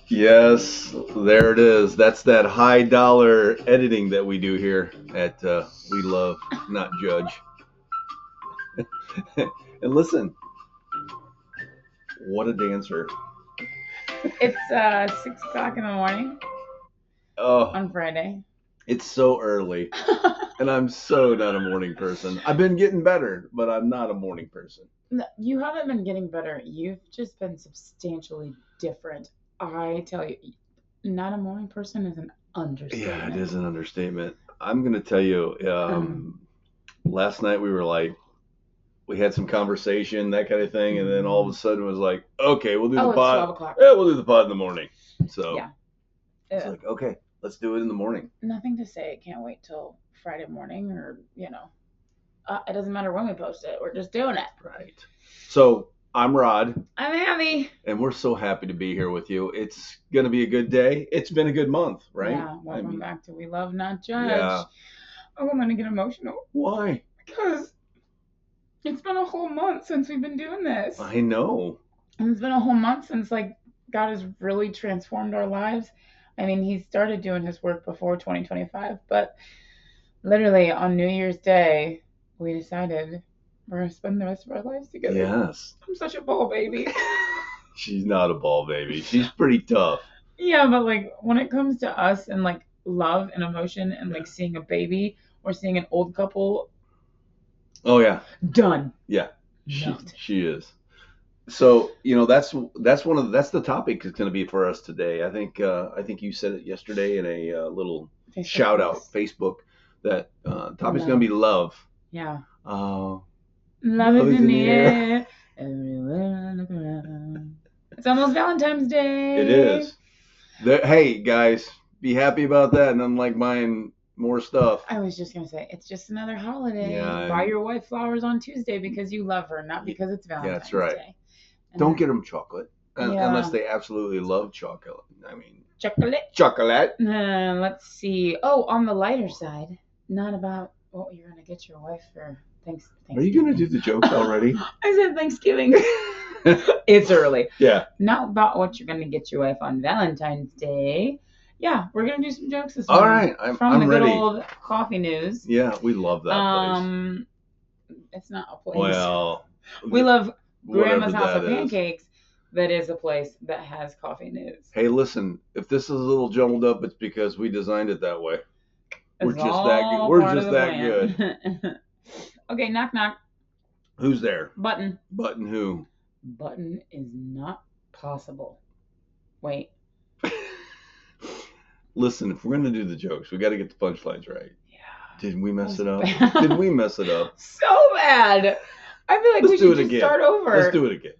Yes, there it is. That's that high dollar editing that we do here at We Love Not Judge. And listen, what a dancer. It's 6 o'clock in the morning Oh, on Friday. it's so early. And I'm so not a morning person. I've been getting better, but I'm not a morning person. No, you haven't been getting better. You've just been substantially different. I tell you, not a morning person is an Yeah, it understatement. is an understatement. I'm going to tell you, Um, last night we had some conversation, that kind of thing, and then all of a mm. sudden it was like, okay, we'll do the Oh, it's pod. 12 o'clock. Yeah, we'll do the pod in the morning. So Yeah. it's Uh, like, okay, let's do it in the morning. Nothing to say. Can't wait till Friday morning or. It doesn't matter when we post it. We're just doing it. Right. So I'm Rod, I'm Abby. and we're so happy to be here with you. It's going to be a good day. It's been a good month, right? Yeah, welcome back to We Love Not Judge. Yeah. Oh, I'm gonna get emotional Why? because it's been a whole month since we've been doing this. I know. And it's been a whole month since like God has really transformed our lives. I mean, he started doing his work before 2025, but literally on New Year's Day, we decided we're gonna spend the rest of our lives together. Yes. I'm such a ball baby. She's not a ball baby. She's pretty tough. Yeah, but like when it comes to us and like love and emotion and like seeing a baby or seeing an old couple, Oh yeah. done. Yeah. Melted. She is. So that's that's the topic is going to be for us today. I think you said it yesterday in a little Facebook shout out post. Facebook that topic's Love. going to be love. Yeah. Uh, Love is in the air. Everywhere I look around. It's almost Valentine's Day. It is. Hey guys, be happy about that, and unlike buying more stuff. I was just gonna say it's just another holiday. Yeah, Buy your wife flowers on Tuesday because you love her, not because it's Valentine's that's right. Day. And Don't get them chocolate Yeah. unless they absolutely love chocolate. I mean, chocolate. chocolate. Let's see. Oh, on the lighter side, not about what you're gonna get your wife for Thanksgiving. Are you gonna do the jokes already? I said Thanksgiving. It's early. Yeah. Not about what you're gonna get your wife on Valentine's Day. Yeah, we're gonna do some jokes this All morning. right, From I'm the ready. good old coffee news. Yeah, we love that place. It's not a place. Well, we love whatever Grandma's House of that is. Pancakes. That is a place that has coffee news. Hey, listen, if this is a little jumbled up, it's because we designed it that way. We're It's just that good. all We're part just of the that plan. good. Okay, knock knock. Who's there? Button. Button who? Button is not possible. Wait. Listen, if we're gonna do the jokes, we got to get the punchlines right. Yeah. Did we mess it That up? was bad. Did we mess it up? So bad. I feel like we Let's do should it just again. start over. Let's do it again.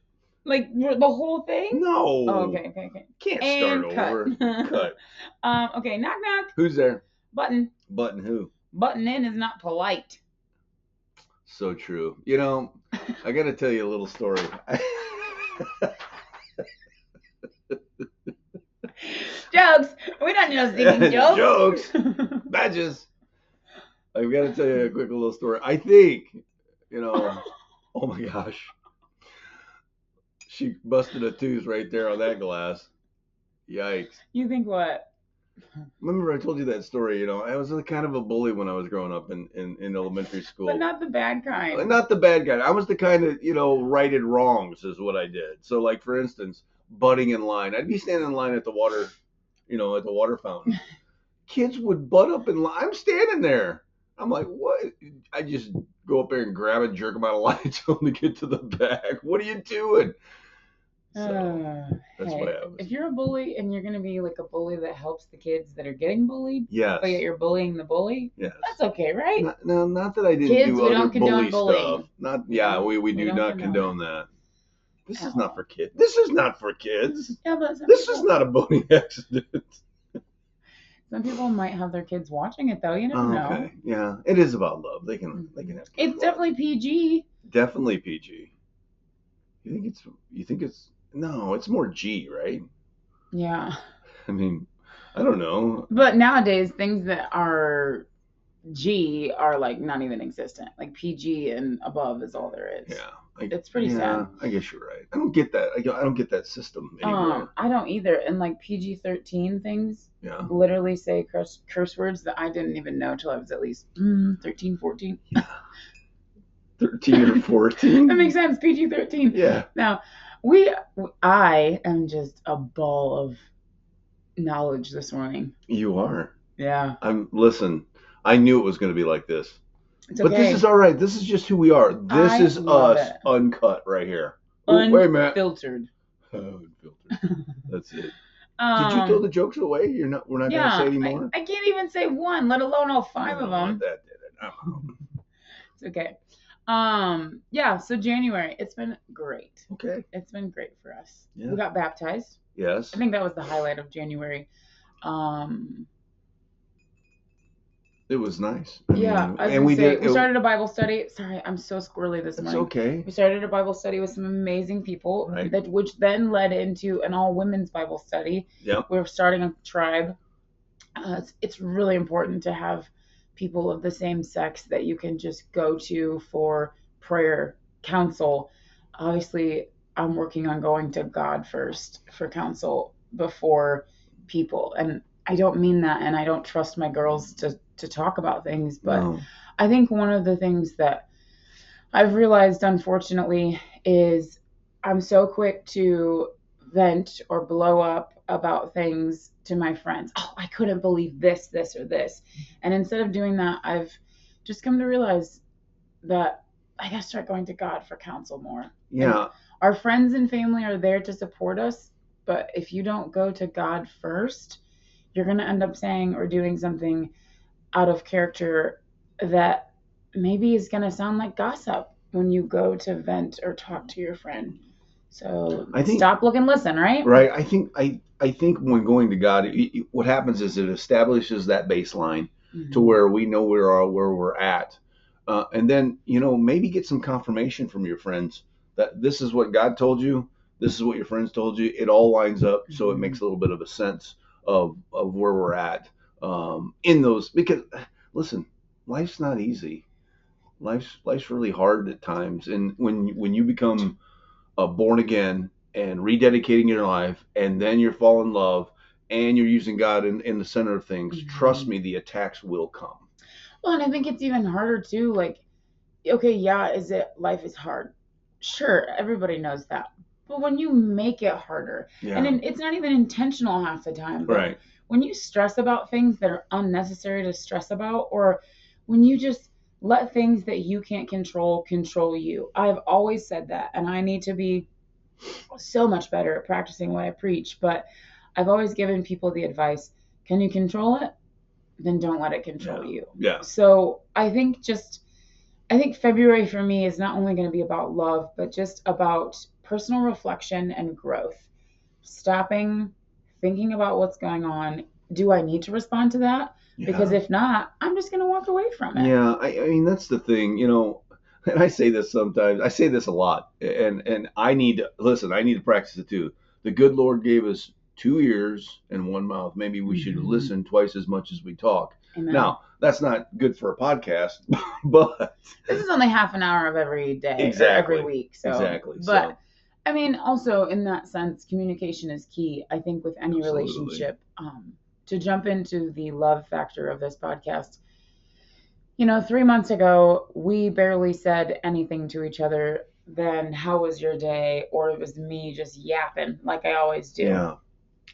Like the whole thing? No. Oh, okay. Can't And start over. Cut. Okay, knock knock. Who's there? Button. Button who? Button in is not polite. So true. You know, I got to tell you a little story. Jokes. We don't know singing jokes. Badges. I've got to tell you a quick little story. I think, oh my gosh. She busted a tooth right there on that glass. Yikes. You think what? Remember I told you that story, I was kind of a bully when I was growing up in elementary school. But not the bad kind. Not the bad guy. I was the kind of, righted wrongs is what I did. So like for instance, butting in line. I'd be standing in line at the water, at the water fountain. Kids would butt up in line. I'm standing there. I'm like, what? I just go up there and grab it, jerk them out of line, tell them to get to the back. What are you doing? So that's what happens. If you're a bully and you're going to be like a bully that helps the kids that are getting bullied, yes, but yet you're bullying the bully, yes, that's okay, right? Not that I didn't Kids, do we other don't condone bully bullying. stuff. Not, yeah, we do not condone that. This is not for kids. This is not for kids. Yeah, but this is not a bullying accident. Some people might have their kids watching it though. You never know. Okay, yeah, it is about love. They can have. It's definitely PG. Definitely PG. You think it's no? It's more G, right? Yeah. I mean, I don't know. But nowadays, things that are G are like not even existent. Like PG and above is all there is. Yeah. It's pretty sad. I guess you're right. I don't get that. I don't get that system anymore. I don't either. And like PG-13 things Yeah. literally say curse words that I didn't even know till I was at least 13, 14. Yeah. 13 or 14. That makes sense. PG-13. Yeah. Now, I am just a ball of knowledge this morning. You are. Yeah. Listen, I knew it was going to be like this. It's But okay. this is all right. This is just who we are. This is love us it. uncut right here. Oh, wait a minute. Unfiltered. Unfiltered. That's it. Did you throw the jokes away? We're not going to say anymore? I can't even say one, let alone all five of them. That did it. I'm out. It's okay. Yeah, so January, it's been great. Okay. It's been great for us. Yeah. We got baptized. Yes. I think that was the highlight of January. It was nice. Yeah, and we started a Bible study. Sorry, I'm so squirrely this morning. It's okay. We started a Bible study with some amazing people, right. which then led into an all-women's Bible study. Yep. We're starting a tribe. It's really important to have people of the same sex that you can just go to for prayer, counsel. Obviously, I'm working on going to God first for counsel before people. And I don't mean that, and I don't trust my girls to talk about things, but no. I think one of the things that I've realized, unfortunately, is I'm so quick to vent or blow up about things to my friends. Oh, I couldn't believe this, or this. And instead of doing that, I've just come to realize that I got to start going to God for counsel more. Yeah. And our friends and family are there to support us, but if you don't go to God first, you're going to end up saying or doing something out of character that maybe is going to sound like gossip when you go to vent or talk to your friend. So stop, look, and listen, right? Right. I think when going to God, what happens is it establishes that baseline to where we know where we're at. And then, maybe get some confirmation from your friends that this is what God told you. This is what your friends told you. It all lines up. So it makes a little bit of a sense of where we're at in those, because listen, life's not easy. Life's really hard at times. And when you become born again and rededicating your life, and then you're fall in love and you're using God in the center of things, trust me, the attacks will come. Well, and I think it's even harder too. Like, okay, yeah, life is hard. Sure, everybody knows that. But when you make it harder, and it's not even intentional half the time, but right. When you stress about things that are unnecessary to stress about, or when you just let things that you can't control you. I've always said that, and I need to be so much better at practicing what I preach, but I've always given people the advice, can you control it? Then don't let it control you. Yeah. So I think February for me is not only going to be about love, but just about personal reflection and growth. Stopping, thinking about what's going on. Do I need to respond to that? Yeah. Because if not, I'm just going to walk away from it. Yeah, I mean, that's the thing, and I say this sometimes. I say this a lot, and I need to practice it too. The good Lord gave us 2 ears and 1 mouth. Maybe we should listen twice as much as we talk. Amen. Now, that's not good for a podcast, but this is only half an hour of every day, exactly, every week. So, exactly. But so. I mean, also in that sense, communication is key. I think with any relationship. To jump into the love factor of this podcast, 3 months ago, we barely said anything to each other. Then, how was your day? Or it was me just yapping like I always do. Yeah.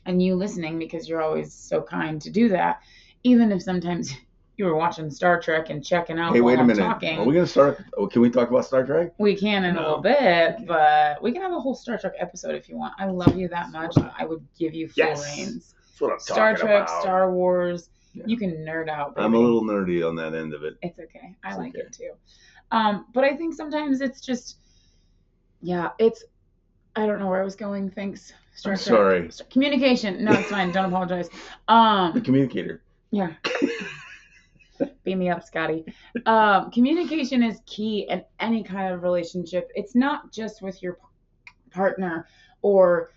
And you listening because you're always so kind to do that. Even if sometimes you were watching Star Trek and checking out while I'm talking. Are we going to start? Can we talk about Star Trek? We can in a little bit, but we can have a whole Star Trek episode if you want. I love you that much. I would give you full reins. That's what I'm Star talking Trek, about. Star Wars. Yeah. You can nerd out, baby. I'm a little nerdy on that end of it. It's okay. I like it too. But I think sometimes it's just, I don't know where I was going. Thanks. I'm sorry. Communication. No, it's fine. Don't apologize. The communicator. Yeah. Beat me up, Scotty. Communication is key in any kind of relationship. It's not just with your partner or,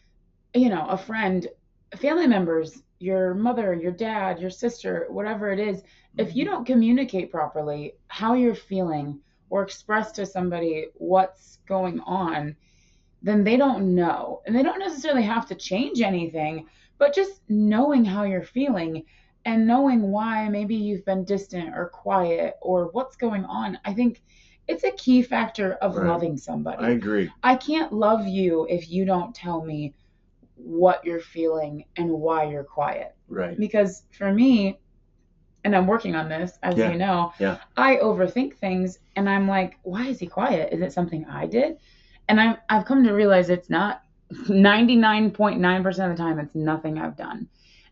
a friend. Family members, your mother, your dad, your sister, whatever it is, if you Mhm. don't communicate properly how you're feeling or express to somebody what's going on, then they don't know. And they don't necessarily have to change anything, but just knowing how you're feeling and knowing why maybe you've been distant or quiet or what's going on. I think it's a key factor of Right. loving I somebody. agree. I can't love you if you don't tell me what you're feeling and why you're quiet. Right. Because for me, and I'm working on this, as you Yeah. know, Yeah. I overthink things and I'm like, why is he quiet? Is it something I did? And I've come to realize it's not. 99.9% of the time it's nothing I've done.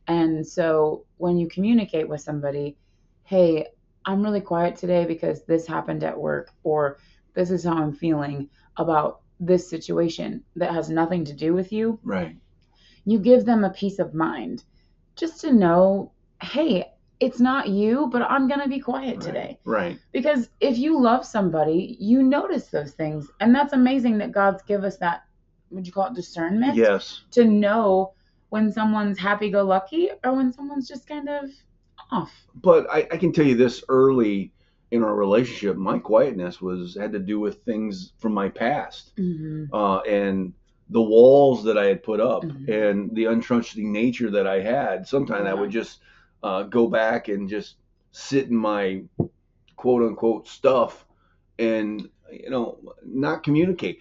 And so when you communicate with somebody, hey, I'm really quiet today because this happened at work, or this is how I'm feeling about this situation that has nothing to do with you, Right. you give them a peace of mind just to know, hey, it's not you, but I'm going to be quiet Right. today. Right. Because if you love somebody, you notice those things. And that's amazing that God's give us that, would you call it discernment? Yes. To know when someone's happy go lucky or when someone's just kind of off. But I can tell you this, early in our relationship, my quietness was had to do with things from my past, Mm-hmm. and the walls that I had put up, Mm-hmm. and the untrusting nature that I had. Sometimes I Yeah. would just go back and just sit in my quote unquote stuff, and not communicate.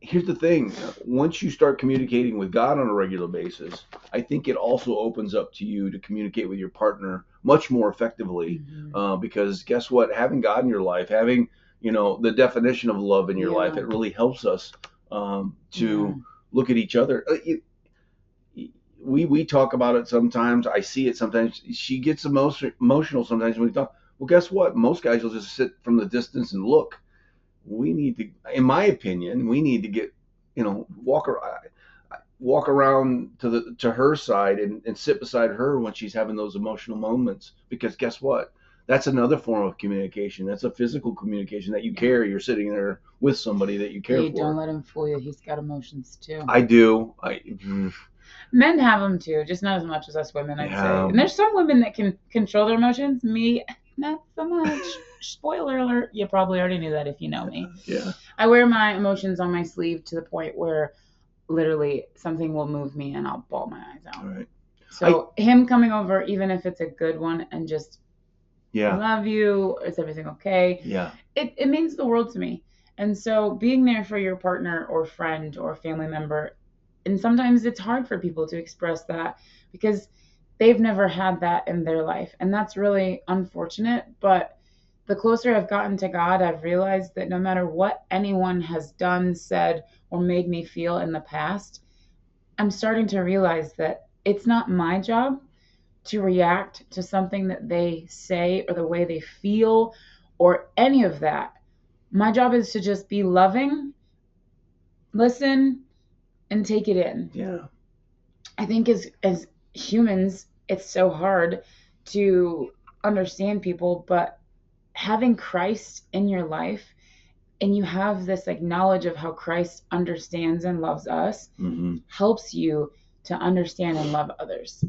Here's the thing: once you start communicating with God on a regular basis, I think it also opens up to you to communicate with your partner much more effectively. Mm-hmm. Because guess what? Having God in your life, having the definition of love in your life, Yeah. it really helps us Yeah. to look at each other. We talk about it sometimes. I see it sometimes. She gets emotional sometimes when we talk. Well, guess what? Most guys will just sit from the distance and look. We need to, in my opinion, we need to get, walk around to her side and sit beside her when she's having those emotional moments. Because guess what? That's another form of communication. That's a physical communication that you Yeah. care. You're sitting there with somebody that you care Hey, don't for. let him fool you. He's got emotions too. I do. Men have them too, just not as much as us women, I'd say. Yeah. And there's some women that can control their emotions. Me, not so much. Spoiler alert. You probably already knew that if you know me. Yeah. I wear my emotions on my sleeve to the point where literally something will move me and I'll bawl my eyes All out. right. I So him coming over, even if it's a good one, and just, I Yeah. love you, is everything okay? Yeah. It means the world to me. And so being there for your partner or friend or family member, and sometimes it's hard for people to express that because they've never had that in their life. And that's really unfortunate. But the closer I've gotten to God, I've realized that no matter what anyone has done, said, or made me feel in the past, I'm starting to realize that it's not my job to react to something that they say or the way they feel or any of that. My job is to just be loving, listen, and take it in. Yeah. I think as humans, it's so hard to understand people, but having Christ in your life and you have this like knowledge of how Christ understands and loves us Hmm. helps you to understand and love others.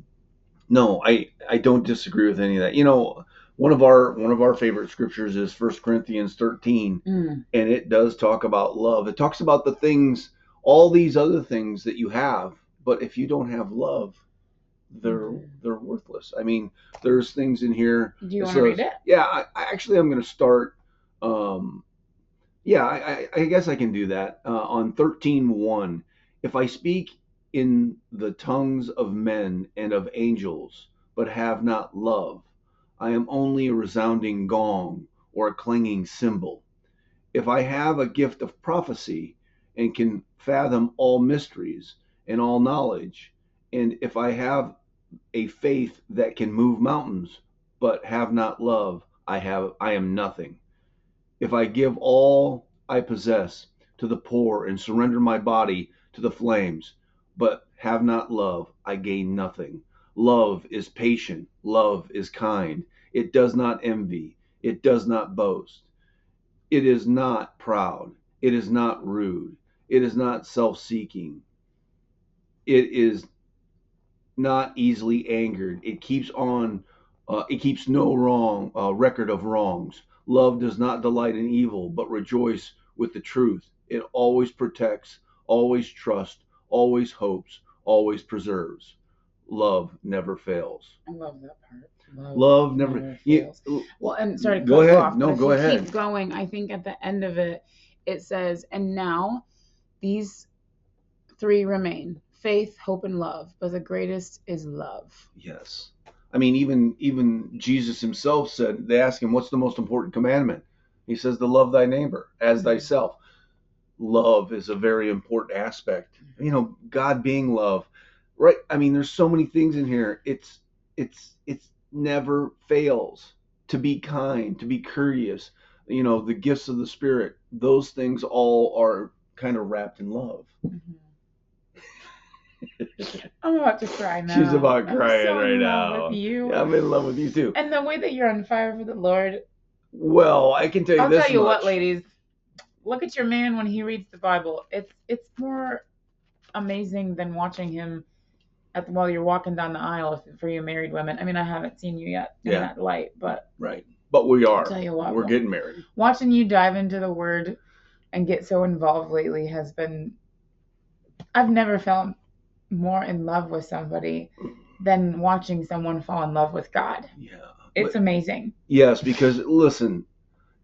No, I don't disagree with any of that. One of our favorite scriptures is 1 Corinthians 13, Mm. and it does talk about love. It talks about the things, all these other things that you have, but if you don't have love, they're Mhm. they're worthless. I mean, there's things in here. Do you It want to read says, it? yeah, I actually I'm going to start. Um, yeah, I guess I can do that. On 13:1, if I speak in the tongues of men and of angels, but have not love, I am only a resounding gong or a clanging cymbal. If I have a gift of prophecy and can fathom all mysteries and all knowledge, and if I have a faith that can move mountains, but have not love, I am nothing. If I give all I possess to the poor and surrender my body to the flames, but have not love, I gain nothing. Love is patient. Love is kind. It does not envy. It does not boast. It is not proud. It is not rude. It is not self seeking. It is not easily angered. It keeps on. It keeps no wrong record of wrongs. Love does not delight in evil, but rejoice with the truth. It always protects, always trusts, always hopes, always preserves. Love never fails. I love that part. Love never. Never You, fails. Well, and sorry to go cut you ahead. off, but No, if go you ahead. keep going, I think at the end of it, it says, and now these three remain: faith, hope, and love. But the greatest is love. Yes. I mean, even Jesus himself said, they asked him, what's the most important commandment? He says, to love thy neighbor as thyself. Love is a very important aspect. You know, God being love, right? I mean, there's so many things in here. It's never fails to be kind, to be courteous. You know, the gifts of the Spirit. Those things all are kind of wrapped in love. Mm-hmm. I'm about to cry now. She's about crying so right in now. love with you. Yeah, I'm in love with you too. And the way that you're on fire for the Lord. Well, I can tell you I'll this tell you much. what, ladies. Look at your man when he reads the Bible. It's more amazing than watching him while you're walking down the aisle for you married women. I mean, I haven't seen you yet in that light, but right. But we are. I'll tell you what, we're getting married. Watching you dive into the Word and get so involved lately has been. I've never felt more in love with somebody than watching someone fall in love with God. Yeah. It's amazing. Yes, because listen,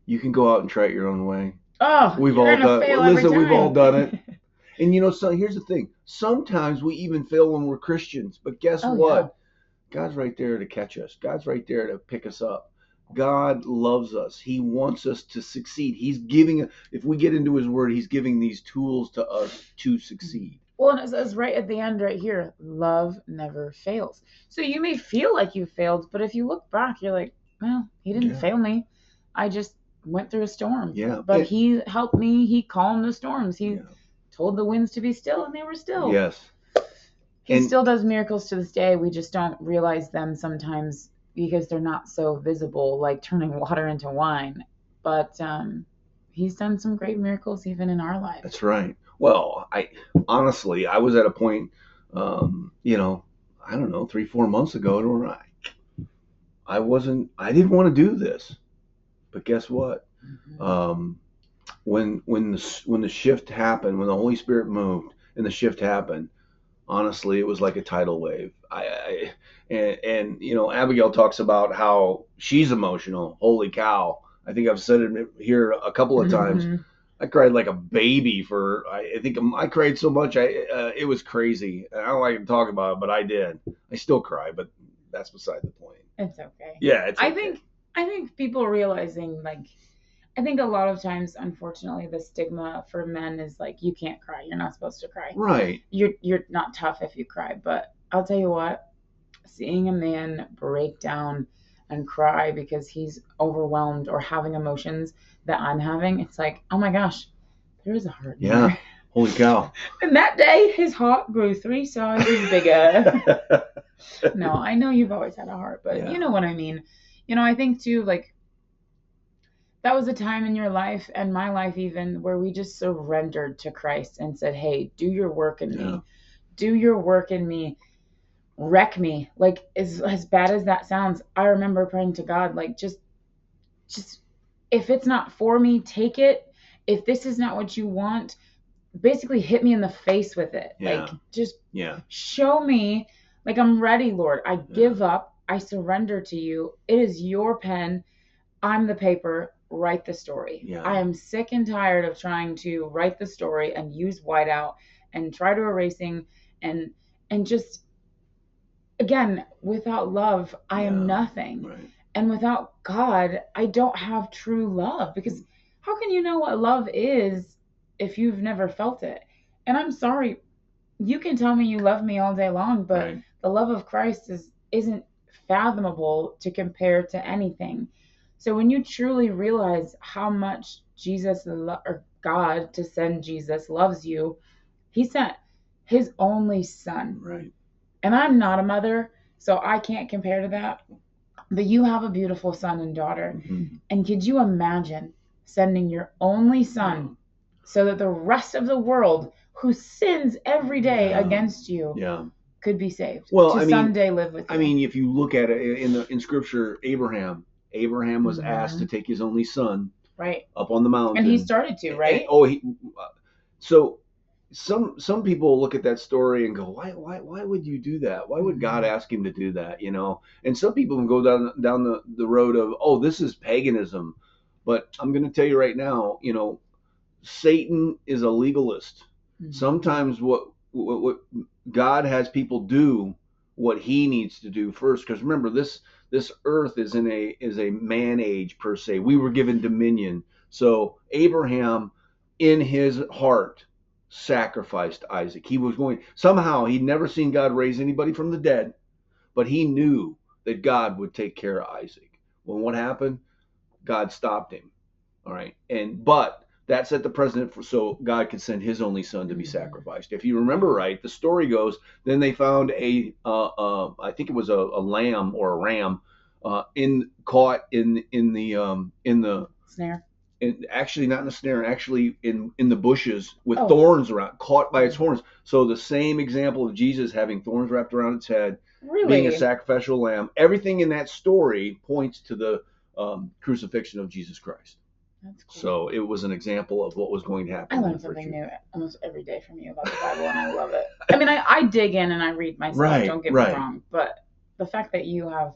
you can go out and try it your own way. Oh, we've all done. Listen, we've all done it. And you know, so here's the thing. Sometimes we even fail when we're Christians, but guess what? Yeah. God's right there to catch us. God's right there to pick us up. God loves us. He wants us to succeed. He's giving, if we get into his word, he's giving these tools to us to succeed. Well, and it says right at the end right here, love never fails. So you may feel like you failed, but if you look back, you're like, well, he didn't fail me. I just went through a storm. Yeah. But he helped me. He calmed the storms. He told the winds to be still, and they were still. Yes. He still does miracles to this day. We just don't realize them sometimes because they're not so visible, like turning water into wine. But he's done some great miracles even in our lives. That's right. Well, I was at a point, you know, I don't know, 3-4 months ago where I didn't want to do this, but guess what? Mm-hmm. When the shift happened, when the Holy Spirit moved and the shift happened, honestly, it was like a tidal wave. And you know, Abigail talks about how she's emotional. Holy cow! I think I've said it here a couple of times. Mm-hmm. I cried like a baby I think I cried so much. It was crazy. I don't like to talk about it, but I did. I still cry, but that's beside the point. It's okay. Yeah, it's okay. I think people realizing, like, I think a lot of times, unfortunately, the stigma for men is like, you can't cry. You're not supposed to cry. Right. You're not tough if you cry. But I'll tell you what, seeing a man break down and cry because he's overwhelmed or having emotions that I'm having, it's like, oh my gosh, there is a heart. Yeah. There. Holy cow. And that day, his heart grew 3 sizes bigger. No, I know you've always had a heart, but you know what I mean. You know, I think too, like, that was a time in your life and my life even where we just surrendered to Christ and said, hey, do your work in me. Do your work in me. Wreck me. Like, as bad as that sounds, I remember praying to God, like, just if it's not for me, take it. If this is not what you want, basically hit me in the face with it. Like, just show me, like, I'm ready, Lord. I give up. I surrender to you. It is your pen. I'm the paper. Write the story. I am sick and tired of trying to write the story and use whiteout and try to erasing and just, again, without love, I am nothing. Right. And without God, I don't have true love, because how can you know what love is if you've never felt it? And I'm sorry, you can tell me you love me all day long, but the love of Christ isn't fathomable to compare to anything. So when you truly realize how much Jesus or God, to send Jesus, loves you, he sent his only son. Right. And I'm not a mother, so I can't compare to that. But you have a beautiful son and daughter. Mm-hmm. And could you imagine sending your only son so that the rest of the world who sins every day against you could be saved Well, to I mean, someday live with you. I mean, if you look at it in Scripture, Abraham was asked to Mhm. take his only son Right. up on the And he mountain, started to, and right? so some people look at that story and go, why would you do that? Why would God Mhm. ask him to do that? You know, and some people can go down the road of, oh, this is paganism, but I'm going to tell you right now, you know, Satan is a legalist. Mhm. Sometimes what God has people do what he needs to do first, because remember, this earth is a man age per se. We were given dominion. So Abraham, in his heart, sacrificed Isaac. He was going, somehow he'd never seen God raise anybody from the dead, but he knew that God would take care of Isaac. Well, what happened? God stopped him. All right. But that set the precedent for so God could send his only son to be Mhm. sacrificed. If you remember right, the story goes, then they found I think it was a lamb or a ram, caught in the Snare. actually not in the snare, actually in the bushes with Oh, thorns around, caught by its horns. So the same example of Jesus having thorns wrapped around its head, being a really? sacrificial lamb. Everything in that story points to the crucifixion of Jesus Christ. That's cool. So it was an example of what was going to happen I in the learn something future. new almost every day from you about the Bible, and I love it. I mean, I dig in and I read myself, Right, don't get me right, wrong, but the fact that you have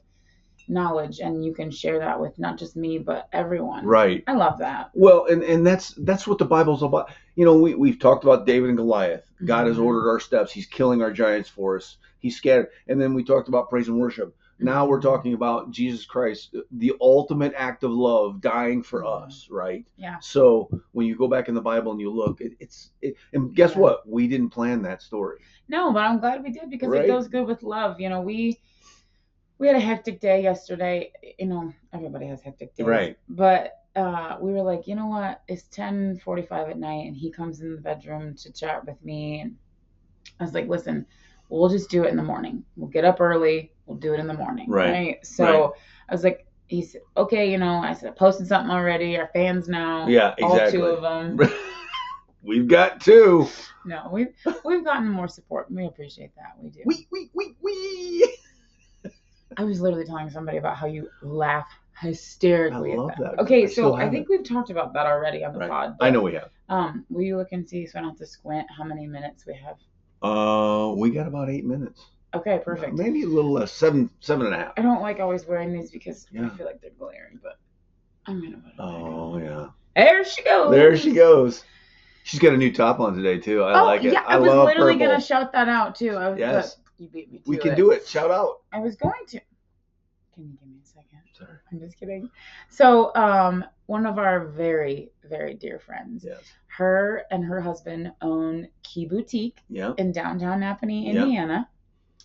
knowledge and you can share that with not just me, but everyone, right. I love that. Well, and that's what the Bible's about. You know, we've talked about David and Goliath. God has Mhm. ordered our steps. He's killing our giants for us. He's scattered. And then we talked about praise and worship. Now we're Mhm. talking about Jesus Christ, the ultimate act of love, dying for Mhm. us, right? Yeah. So when you go back in the Bible and you look, and guess Yeah. what? We didn't plan that story, No, but I'm glad we did because it right? goes good with love. You know, we had a hectic day yesterday. You know, everybody has hectic days, Right. but we were like, you know what? It's 10:45 at night, and he comes in the bedroom to chat with me, and I was like, listen, we'll just do it in the morning. We'll get up early. We'll do it in the morning, Right. right? So I was like, he said, okay, you know, I said, I posted something already. Our fans now, Yeah, all two exactly. of them. We've got two. No, we've gotten more support. We appreciate that. We do. We. I was literally telling somebody about how you laugh I hysterically at love that. that. Okay, I still so I have think it. we've talked about that already on the Right. pod. I But know we have. will you look and see so I don't have to squint how many minutes we have? We got about 8 minutes. Okay, perfect. Maybe a little less. Seven and a half. I don't like always wearing these because Yeah. I feel like they're glaring, but I'm gonna put them Oh there. yeah. There she goes. There she goes. She's got a new top on today too. I Oh like it. yeah, I I was love literally purple. gonna shout that out too. Yes. But you beat me to We can it. do it. Shout out. I was going to. Can you give me a second? Sorry. I'm just kidding. So, one of our very, very dear friends, Yes. her and her husband own Key Boutique Yeah. in downtown Napanee, Yeah. Indiana.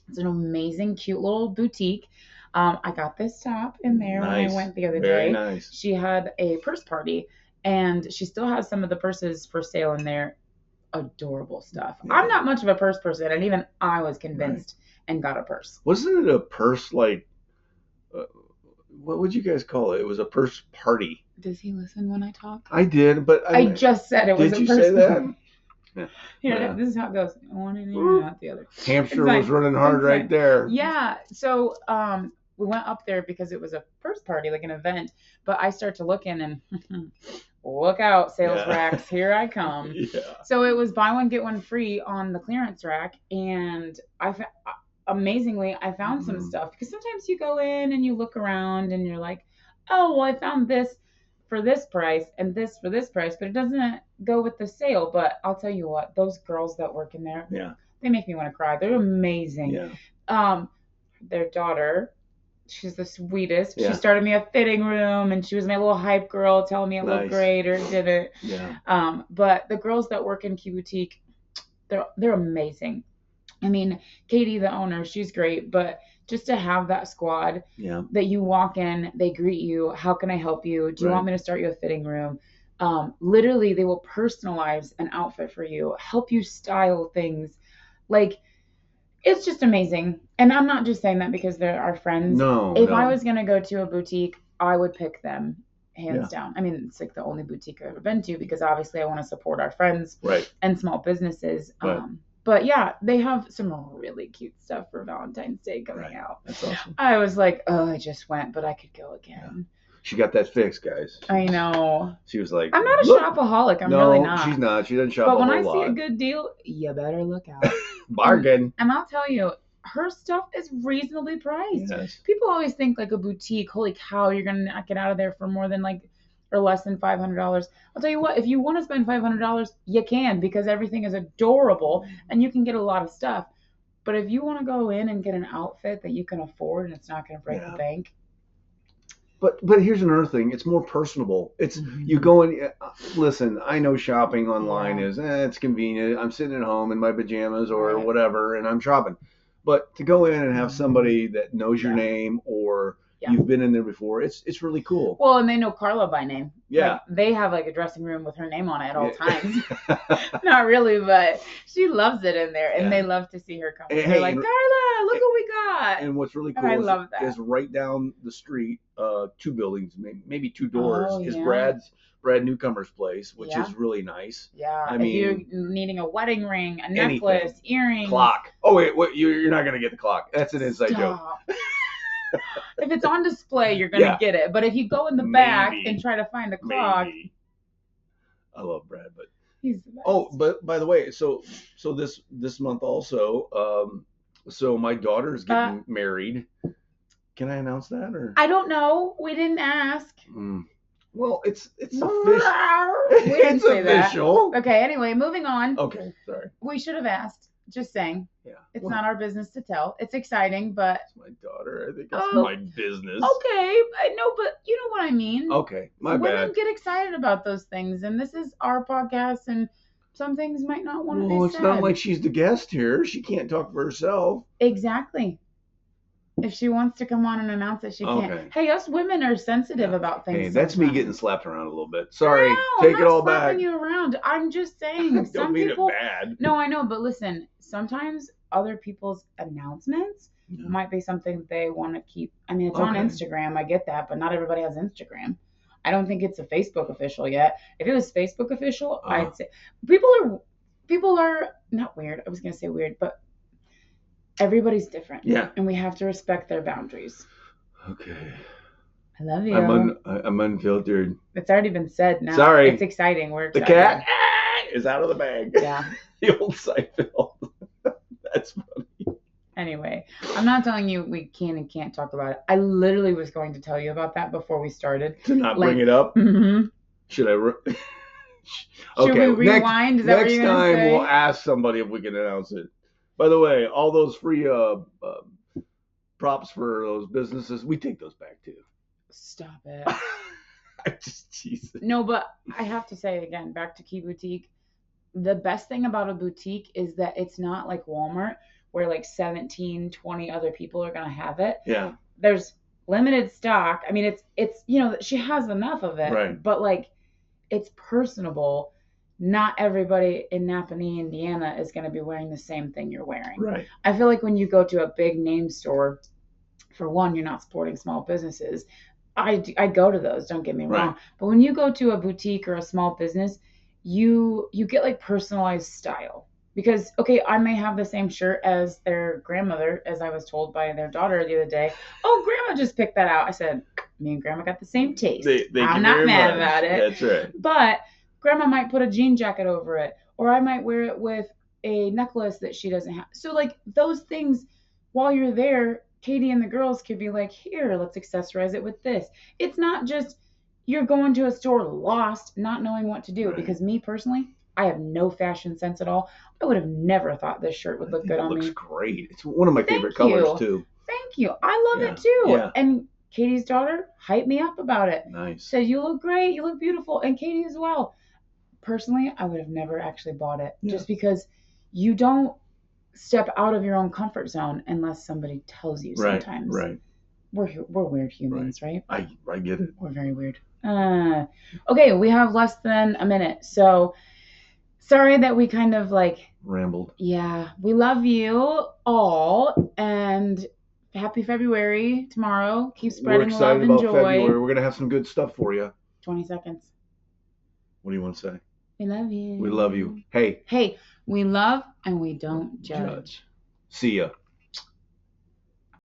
It's an amazing, cute little boutique. I got this top in there when I Nice. went the other Very day. nice. She had a purse party, and she still has some of the purses for sale in there. Adorable stuff. Yeah. I'm not much of a purse person, and even I was convinced and got a purse. Wasn't it a purse like? What would you guys call it? It was a purse party. Does he listen when I talk? I did, but I just said it was did a you purse say that? party. Yeah. Here, Yeah. this is how it goes. One in here, not the other. Hamster It's was fine. running hard It's right fine. there. Yeah. So we went up there because it was a purse party, like an event. But I start to look in and look out, sales Yeah. racks, here I come. Yeah. So it was buy one get one free on the clearance rack, and amazingly I found some stuff because sometimes you go in and you look around and you're like, oh, well, I found this for this price and this for this price, but it doesn't go with the sale. But I'll tell you what, those girls that work in there, Yeah. they make me want to cry. They're amazing. Yeah. Their daughter, she's the sweetest. Yeah. She started me a fitting room, and she was my little hype girl, telling me it looked Nice. great or it didn't. Yeah. But the girls that work in Key Boutique, they're amazing. I mean, Katie, the owner, she's great, but just to have that squad Yeah. that you walk in, they greet you. How can I help you? Do you Right. want me to start you a fitting room? Literally, they will personalize an outfit for you, help you style things. Like, it's just amazing. And I'm not just saying that because they're our friends. No. If no. I was going to go to a boutique, I would pick them hands Yeah. down. I mean, it's like the only boutique I've ever been to because obviously I want to support our friends Right. and small businesses. Right. But yeah, they have some really cute stuff for Valentine's Day coming out. That's awesome. I was like, oh, I just went, but I could go again. She got that fixed, guys. I know. She was like, I'm not a shopaholic. I'm really not. She's not. She doesn't shop But a when whole I lot. see a good deal, you better look out. Bargain. And I'll tell you, her stuff is reasonably priced. Yes. People always think like a boutique, holy cow, you're gonna knock it out of there for more than like or less than $500. I'll tell you what, if you want to spend $500, you can, because everything is adorable and you can get a lot of stuff. But if you want to go in and get an outfit that you can afford and it's not going to break the bank. But here's another thing. It's more personable. It's you go and listen. I know shopping online is it's convenient. I'm sitting at home in my pajamas or whatever, and I'm shopping. But to go in and have somebody that knows your name or you've been in there before, it's really cool. Well, and they know Carla by name. Yeah. Like, they have like a dressing room with her name on it at all times. Not really, but she loves it in there, and they love to see her come. And they're like, Carla, look what we got. And what's really cool is right down the street, 2 buildings, maybe 2 doors, is Brad Newcomer's place, which is really nice. Yeah. I mean, if you're needing a wedding ring, a necklace, earrings, clock. Oh wait, you're not gonna get the clock. That's an inside joke. If it's on display, you're going to get it. But if you go in the back and try to find a clock. I love Brad, but he's the best. Oh, but by the way, so this month also, so my daughter's getting married. Can I announce that or? I don't know. We didn't ask. Well, it's official. It's official. Okay. Anyway, moving on. Okay. Sorry. We should have asked. Just saying. Yeah. It's not our business to tell. It's exciting, but it's my daughter. I think it's my business. Okay. I know, but you know what I mean. Okay. My bad. Women get excited about those things, and this is our podcast, and some things might not want to be said. Well, it's not like she's the guest here. She can't talk for herself. Exactly. If she wants to come on and announce it, she can. Hey, us women are sensitive about things. Hey, that's me getting slapped around a little bit. Sorry, take it all back. I'm not slapping you around. I'm just saying. Don't mean it bad. No, I know, but listen. Sometimes other people's announcements might be something they want to keep. I mean, it's on Instagram. I get that, but not everybody has Instagram. I don't think it's a Facebook official yet. If it was Facebook official, I'd say people are not weird. I was gonna say weird, but. Everybody's different. Yeah. And we have to respect their boundaries. Okay. I love you. I'm unfiltered. It's already been said now. Sorry. It's exciting. We're excited. The cat is out of the bag. Yeah. The old Seinfeld. That's funny. Anyway, I'm not telling you we can and can't talk about it. I literally was going to tell you about that before we started. To not bring it up? Mm-hmm. Should I? Should we rewind? Is that what you're going to say? Next time we'll ask somebody if we can announce it. By the way, all those free props for those businesses, we take those back too. Stop it. Jesus. No, but I have to say again, back to Key Boutique. The best thing about a boutique is that it's not like Walmart where like 17, 20 other people are going to have it. Yeah. There's limited stock. I mean, it's she has enough of it. Right. But like, it's personable. Not everybody in Napanee, Indiana is going to be wearing the same thing you're wearing. Right. I feel like when you go to a big name store, for one, you're not supporting small businesses. I go to those, don't get me wrong. But when you go to a boutique or a small business, you get like personalized style. Because, okay, I may have the same shirt as their grandmother, as I was told by their daughter the other day. Oh, grandma just picked that out. I said, me and grandma got the same taste. I'm not mad about it. That's right. But grandma might put a jean jacket over it, or I might wear it with a necklace that she doesn't have. So like those things, while you're there, Katie and the girls could be like, here, let's accessorize it with this. It's not just you're going to a store lost, not knowing what to do. Right. Because me personally, I have no fashion sense at all. I would have never thought this shirt would look good on me. It looks great. It's one of my favorite colors too. Thank you. I love it too. Yeah. And Katie's daughter hyped me up about it. Nice. Said, you look great. You look beautiful. And Katie as well. Personally, I would have never actually bought it just because you don't step out of your own comfort zone unless somebody tells you sometimes. Right. We're weird humans, right? I get it. We're very weird. Okay, we have less than a minute. So sorry that we kind of like rambled. Yeah. We love you all and happy February tomorrow. Keep spreading love and joy. February. We're going to have some good stuff for you. 20 seconds. What do you want to say? We love you. We love you. Hey, Hey, we love and we don't judge. judge. See ya.